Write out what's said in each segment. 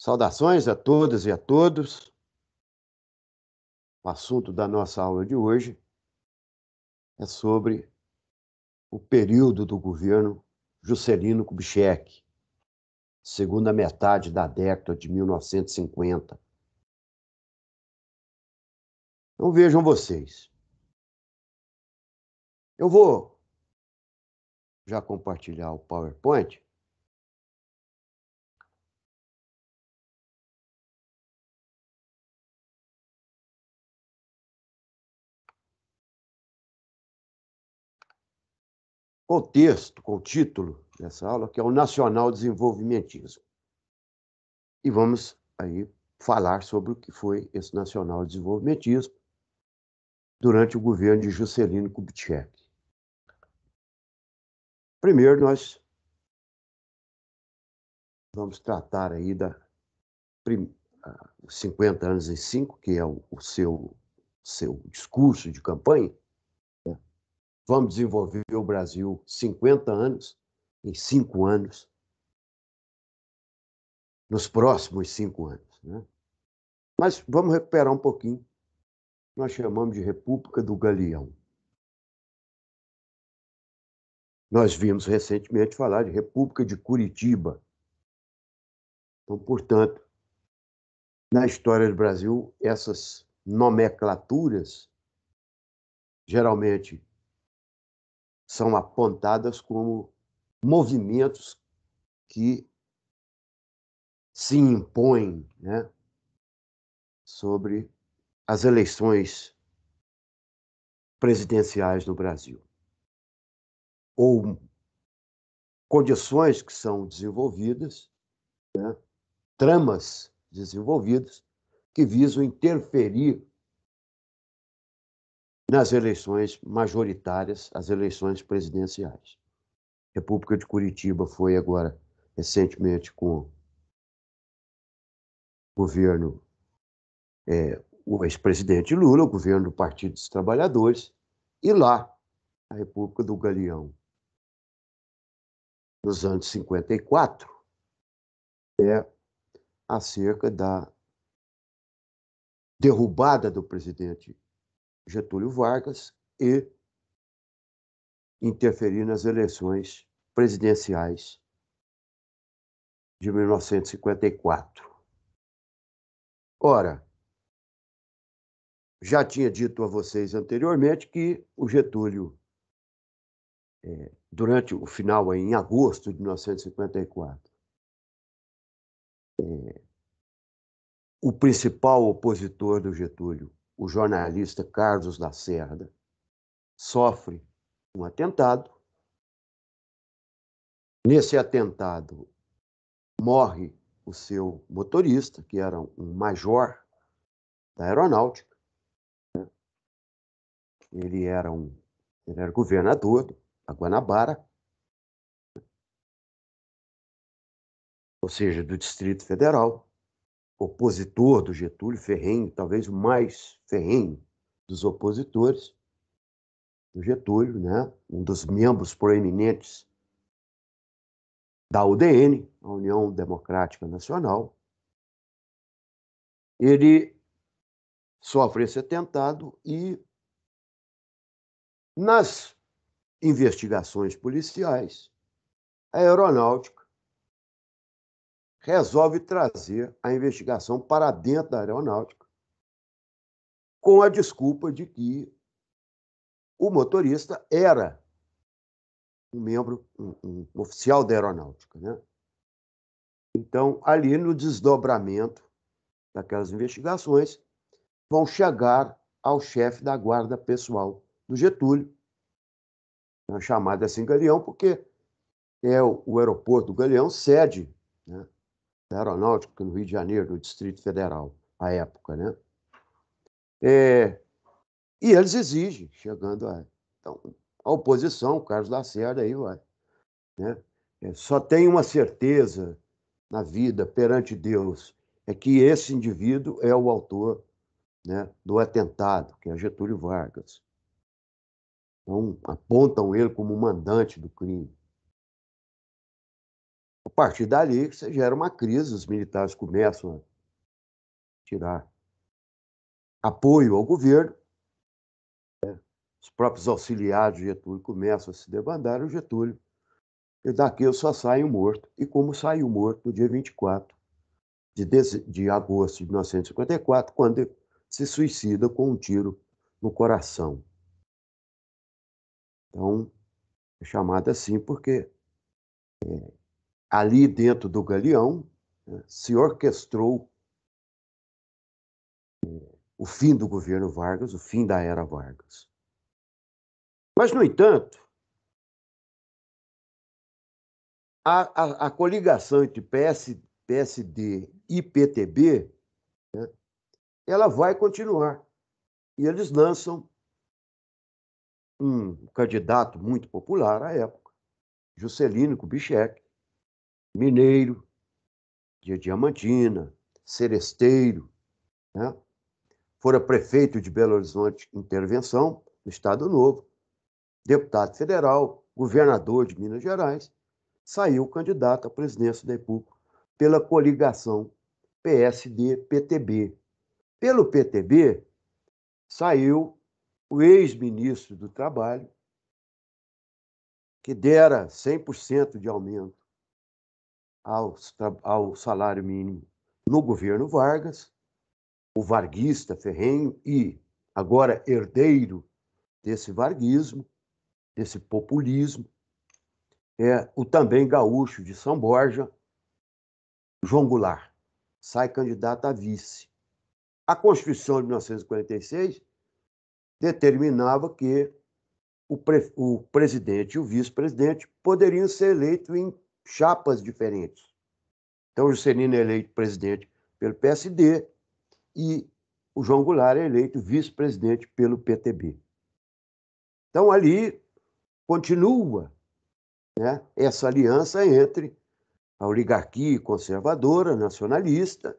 Saudações a todas e a todos. O assunto da nossa aula de hoje é sobre o período do governo Juscelino Kubitschek, segunda metade da década de 1950. Então vejam vocês. Eu vou já compartilhar o PowerPoint. Com o texto, com o título dessa aula, que é o Nacional Desenvolvimentismo. E vamos aí falar sobre o que foi esse nacional desenvolvimentismo durante o governo de Juscelino Kubitschek. Primeiro, nós vamos tratar aí da 50 anos em 5, que é o seu discurso de campanha. Vamos desenvolver o Brasil 50 anos em 5 anos, nos próximos 5 anos. Né? Mas vamos recuperar um pouquinho. Nós chamamos de República do Galeão. Nós vimos recentemente falar de República de Curitiba. Então, portanto, na história do Brasil, essas nomenclaturas geralmente são apontadas como movimentos que se impõem, né, sobre as eleições presidenciais no Brasil, ou condições que são desenvolvidas, né, tramas desenvolvidas que visam interferir nas eleições majoritárias, as eleições presidenciais. A República de Curitiba foi agora, recentemente, com o governo, o ex-presidente Lula, o governo do Partido dos Trabalhadores, e lá, a República do Galeão, nos anos 54, é acerca da derrubada do presidente Getúlio Vargas e interferir nas eleições presidenciais de 1954. Ora, já tinha dito a vocês anteriormente que o Getúlio, durante o final, em agosto de 1954, o principal opositor do Getúlio, o jornalista Carlos Lacerda, sofre um atentado. Nesse atentado, morre o seu motorista, que era um major da aeronáutica. Ele era governador da Guanabara, ou seja, do Distrito Federal, opositor do Getúlio, ferrenho, talvez o mais ferrenho dos opositores do Getúlio, né? Um dos membros proeminentes da UDN, a União Democrática Nacional. Ele sofre esse atentado e, nas investigações policiais, a aeronáutica resolve trazer a investigação para dentro da aeronáutica, com a desculpa de que o motorista era um membro, um oficial da aeronáutica, né? Então, ali no desdobramento daquelas investigações, vão chegar ao chefe da guarda pessoal do Getúlio, chamado assim Galeão, porque é o aeroporto do Galeão, sede, né, da aeronáutica no Rio de Janeiro, no Distrito Federal, à época, né? E eles exigem, chegando a... Então, a oposição, o Carlos Lacerda, aí vai, né? Só tem uma certeza na vida perante Deus, é que esse indivíduo é o autor, né, do atentado, que é Getúlio Vargas. Então, apontam ele como mandante do crime. partir dali, você gera uma crise, os militares começam a tirar apoio ao governo, os próprios auxiliares de Getúlio começam a se debandar, o Getúlio, e daqui eu só saio morto. E como saiu morto no dia 24 de agosto de 1954, quando ele se suicida com um tiro no coração. Então, é chamado assim porque ali dentro do Galeão, né, se orquestrou o fim do governo Vargas, o fim da era Vargas. Mas, no entanto, a coligação entre PSD e PTB, né, ela vai continuar. E eles lançam um candidato muito popular à época, Juscelino Kubitschek, mineiro, de Diamantina, seresteiro, né? Fora prefeito de Belo Horizonte, intervenção, no Estado Novo, deputado federal, governador de Minas Gerais, saiu candidato à presidência da República pela coligação PSD-PTB. Pelo PTB, saiu o ex-ministro do Trabalho, que dera 100% de aumento ao salário mínimo no governo Vargas, o varguista ferrenho e agora herdeiro desse varguismo, desse populismo, é o também gaúcho de São Borja, João Goulart, sai candidato a vice. A Constituição de 1946 determinava que o presidente e o vice-presidente poderiam ser eleitos em chapas diferentes. Então, o Juscelino é eleito presidente pelo PSD e o João Goulart é eleito vice-presidente pelo PTB. Então, ali continua, né, essa aliança entre a oligarquia conservadora, nacionalista,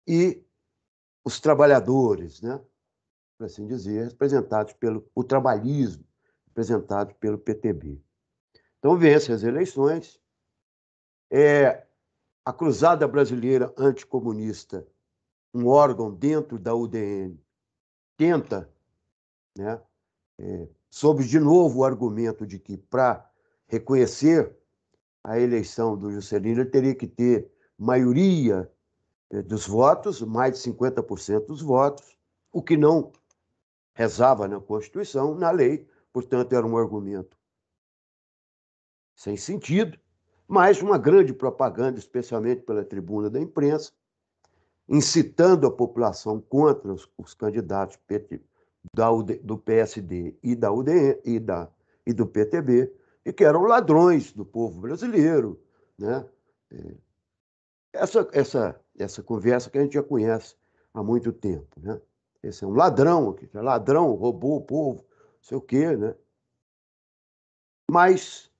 e os trabalhadores, né, por assim dizer, representados pelo o trabalhismo, representado pelo PTB. Então, vence as eleições. A Cruzada Brasileira Anticomunista, um órgão dentro da UDN, tenta, né, sob de novo o argumento de que, para reconhecer a eleição do Juscelino, ele teria que ter maioria dos votos, mais de 50% dos votos, o que não rezava na Constituição, na lei, portanto, era um argumento sem sentido, mas uma grande propaganda, especialmente pela tribuna da imprensa, incitando a população contra os candidatos do PSD e da UDN e do PTB, e que eram ladrões do povo brasileiro, né? Essa conversa que a gente já conhece há muito tempo, né? Esse é um ladrão, roubou o povo, não sei o quê, né? Mas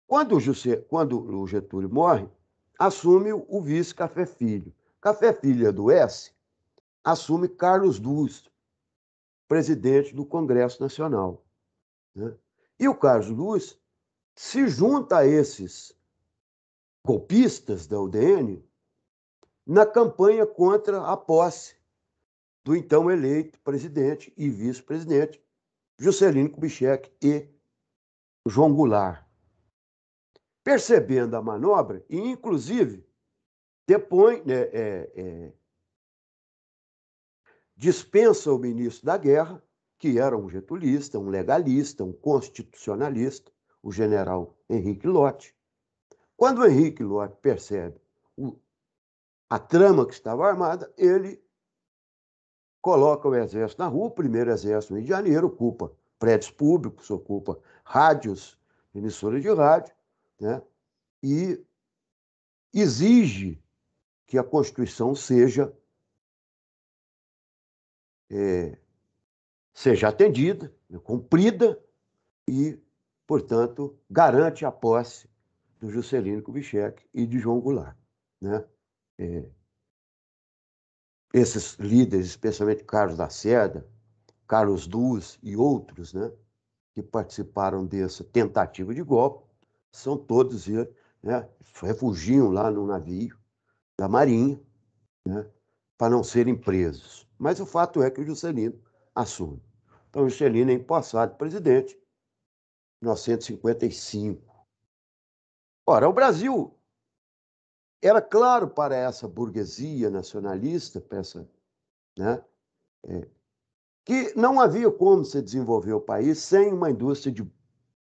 quando o Getúlio morre, assume o vice Café Filho. Café Filho é do S, assume Carlos Duz, presidente do Congresso Nacional, né? E o Carlos Duz se junta a esses golpistas da UDN na campanha contra a posse do então eleito presidente e vice-presidente Juscelino Kubitschek e João Goulart. Percebendo a manobra, e inclusive depõe, dispensa o ministro da Guerra, que era um getulista, um legalista, um constitucionalista, o general Henrique Lott. Quando o Henrique Lott percebe a trama que estava armada, ele coloca o exército na rua, o primeiro exército no Rio de Janeiro, ocupa prédios públicos, ocupa rádios, emissoras de rádio, né? E exige que a Constituição seja atendida, né, cumprida e, portanto, garante a posse do Juscelino Kubitschek e de João Goulart, né? Esses líderes, especialmente Carlos Lacerda, Carlos Duz e outros, né, que participaram dessa tentativa de golpe, são todos né? Refugiam lá no navio da Marinha, né? Para não serem presos. Mas o fato é que o Juscelino assume. Então, o Juscelino é empossado presidente em 1955. Ora, o Brasil era claro para essa burguesia nacionalista, para essa, né, que não havia como se desenvolver o país sem uma indústria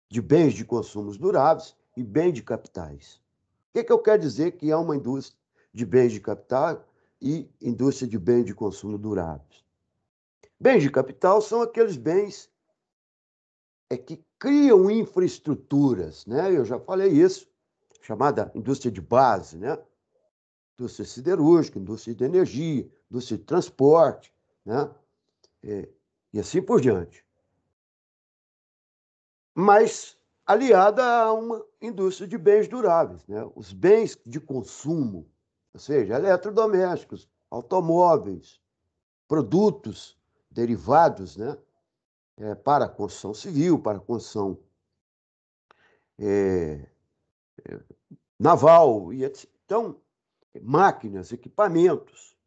de bens de consumos duráveis e bens de capitais. O que eu quero dizer que é uma indústria de bens de capital e indústria de bens de consumo duráveis? Bens de capital são aqueles bens que criam infraestruturas, né? Eu já falei isso, chamada indústria de base, né? Indústria siderúrgica, indústria de energia, indústria de transporte, né? E assim por diante. Mas aliada a uma indústria de bens duráveis, né? Os bens de consumo, ou seja, eletrodomésticos, automóveis, produtos derivados, né? Para a construção civil, para a construção naval, e etc. Então, máquinas, equipamentos.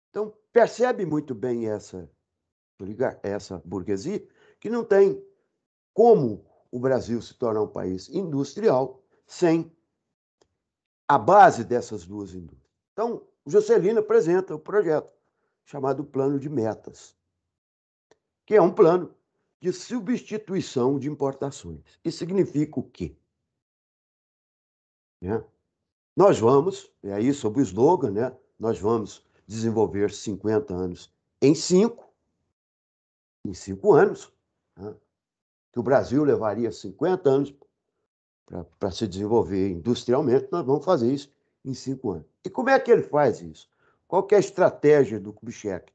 Então, percebe muito bem essa burguesia, que não tem como o Brasil se tornar um país industrial sem a base dessas duas indústrias. Então, o Juscelino apresenta o projeto chamado Plano de Metas, que é um plano de substituição de importações. Isso significa o quê? Né? Nós vamos, e aí sob o slogan, né? Nós vamos desenvolver 50 anos em 5 anos, né? Que o Brasil levaria 50 anos para se desenvolver industrialmente, nós vamos fazer isso em 5 anos. E como é que ele faz isso? Qual que é a estratégia do Kubitschek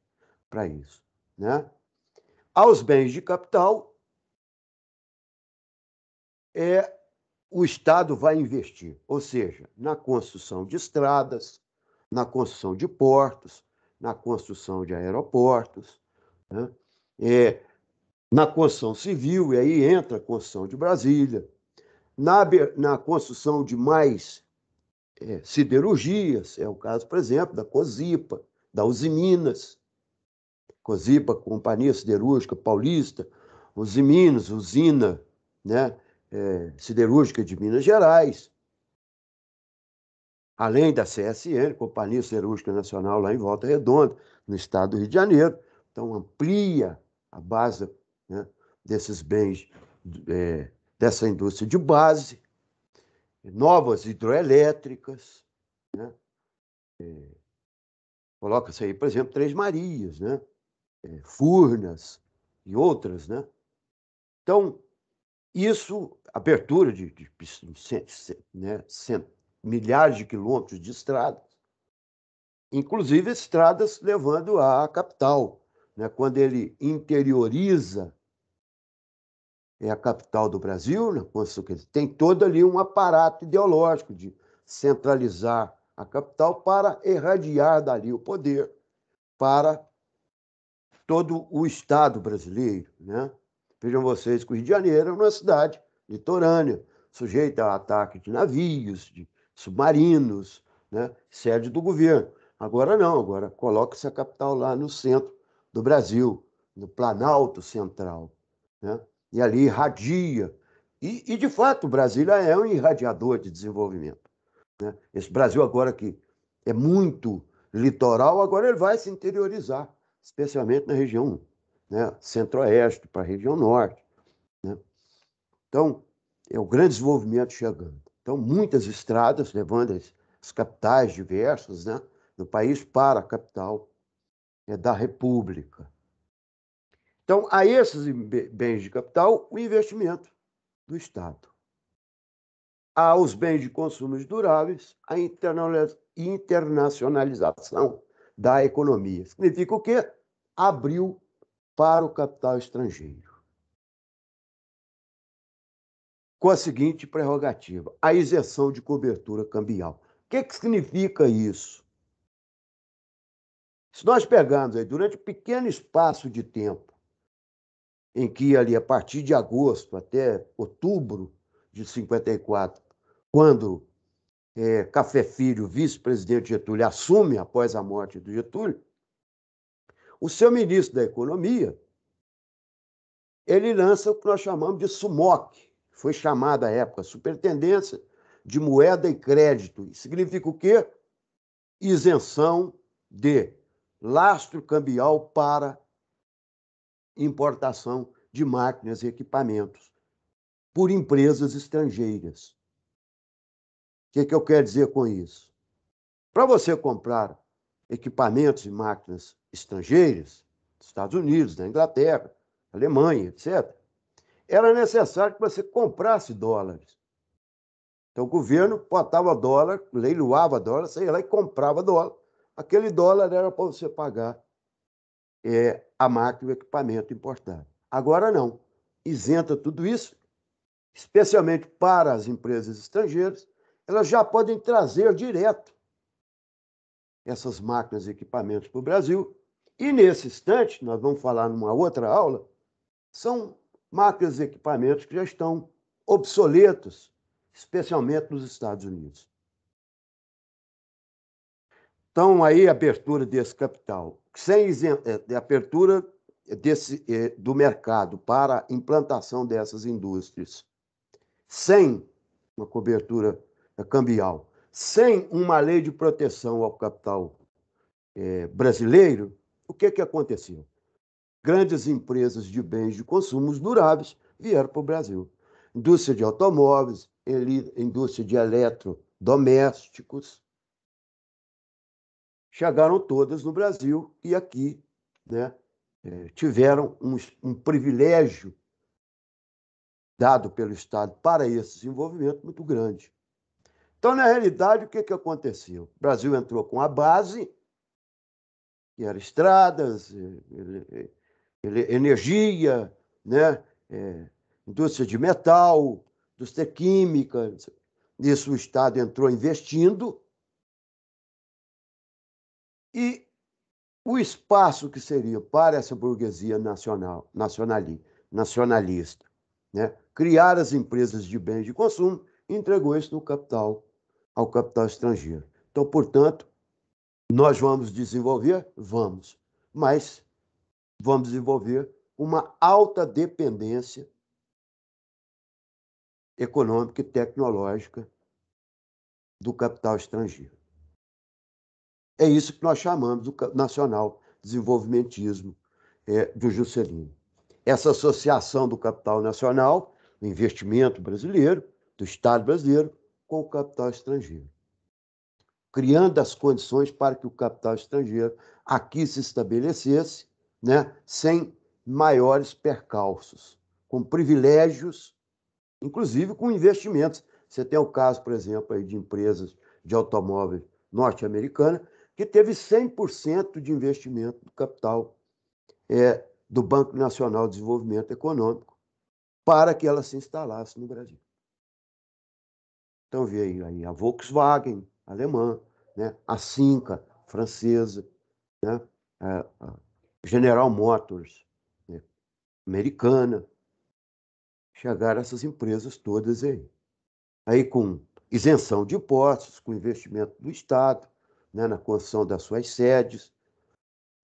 para isso? Né? Aos bens de capital, o Estado vai investir, ou seja, na construção de estradas, na construção de portos, na construção de aeroportos, né? Na construção civil, e aí entra a construção de Brasília, na construção de mais siderurgias, é o caso, por exemplo, da Cosipa, da Usiminas, Cosipa, Companhia Siderúrgica Paulista, Usiminas, usina, né, siderúrgica de Minas Gerais, além da CSN, Companhia Siderúrgica Nacional, lá em Volta Redonda, no estado do Rio de Janeiro. Então, amplia a base, né, desses bens, dessa indústria de base, novas hidroelétricas, né? Coloca-se aí, por exemplo, Três Marias, né? Furnas e outras, né? Então, isso, abertura de né, milhares de quilômetros de estradas, inclusive estradas levando à capital, né? Quando ele interioriza a capital do Brasil, né? Tem todo ali um aparato ideológico de centralizar a capital para irradiar dali o poder para todo o Estado brasileiro, né? Vejam vocês que o Rio de Janeiro é uma cidade litorânea, sujeita a ataque de navios, de submarinos, né? Sede do governo. Agora não, agora coloca-se a capital lá no centro do Brasil, no Planalto Central, né? E ali irradia. De fato, Brasília é um irradiador de desenvolvimento, né? Esse Brasil agora que é muito litoral, agora ele vai se interiorizar, especialmente na região, né, centro-oeste, para a região norte, né? Então, é o grande desenvolvimento chegando. Então, muitas estradas levando as capitais diversas, né, do país para a capital da República. Então, a esses bens de capital, o investimento do Estado. Aos bens de consumo duráveis, a internacionalização da economia. Significa o quê? Abriu para o capital estrangeiro. Com a seguinte prerrogativa: a isenção de cobertura cambial. O que significa isso? Se nós pegarmos aí, durante um pequeno espaço de tempo, em que ali, a partir de agosto até outubro de 54, quando Café Filho, vice-presidente Getúlio, assume após a morte do Getúlio, o seu ministro da Economia, ele lança o que nós chamamos de SUMOC, foi chamada à época Superintendência de Moeda e Crédito. Significa o quê? Isenção de lastro cambial para importação de máquinas e equipamentos por empresas estrangeiras. O que eu quero dizer com isso? Para você comprar equipamentos e máquinas estrangeiras, dos Estados Unidos, da Inglaterra, Alemanha, etc., era necessário que você comprasse dólares. Então, o governo botava dólar, leiloava dólar, você ia lá e comprava dólar. Aquele dólar era para você pagar a máquina e o equipamento importado. Agora não. Isenta tudo isso, especialmente para as empresas estrangeiras, elas já podem trazer direto essas máquinas e equipamentos para o Brasil. E, nesse instante, nós vamos falar numa outra aula, são máquinas e equipamentos que já estão obsoletos, especialmente nos Estados Unidos. Então, aí, a abertura desse capital, sem abertura do mercado para a implantação dessas indústrias, sem uma cobertura cambial, sem uma lei de proteção ao capital brasileiro, o que aconteceu? Grandes empresas de bens de consumo duráveis vieram para o Brasil. Indústria de automóveis, indústria de eletrodomésticos, chegaram todas no Brasil e aqui, né, tiveram um privilégio dado pelo Estado para esse desenvolvimento muito grande. Então, na realidade, o que aconteceu? O Brasil entrou com a base, que era estradas, energia, né, indústria de metal, indústria química. Nisso o Estado entrou investindo e o espaço que seria para essa burguesia nacionalista, né, criar as empresas de bens de consumo, entregou isso ao capital estrangeiro. Então, portanto, nós vamos desenvolver? Vamos, mas vamos desenvolver uma alta dependência econômica e tecnológica do capital estrangeiro. É isso que nós chamamos do nacional desenvolvimentismo do Juscelino. Essa associação do capital nacional, do investimento brasileiro, do Estado brasileiro, com o capital estrangeiro, criando as condições para que o capital estrangeiro aqui se estabelecesse, né, sem maiores percalços, com privilégios, inclusive com investimentos. Você tem o caso, por exemplo, aí de empresas de automóveis norte-americanas, que teve 100% de investimento do capital do Banco Nacional de Desenvolvimento Econômico para que ela se instalasse no Brasil. Então veio aí a Volkswagen, alemã, né? A Cinca, francesa, né? A General Motors, né? Americana. Chegaram essas empresas todas aí. Aí com isenção de impostos, com investimento do Estado, né? Na construção das suas sedes,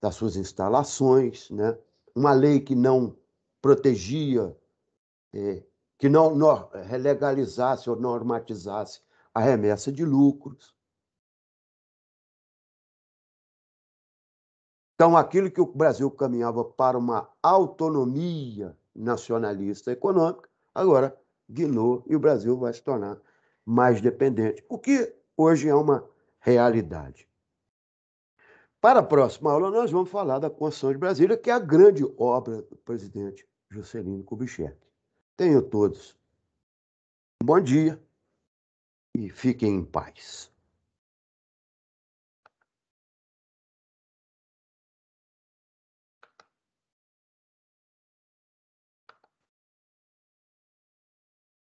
das suas instalações, né? Uma lei que não protegia, que não legalizasse ou normatizasse a remessa de lucros. Então, aquilo que o Brasil caminhava para uma autonomia nacionalista econômica, agora guinou e o Brasil vai se tornar mais dependente, o que hoje é uma realidade. Para a próxima aula, nós vamos falar da Constituição de Brasília, que é a grande obra do presidente Juscelino Kubitschek. Tenham todos um bom dia e fiquem em paz.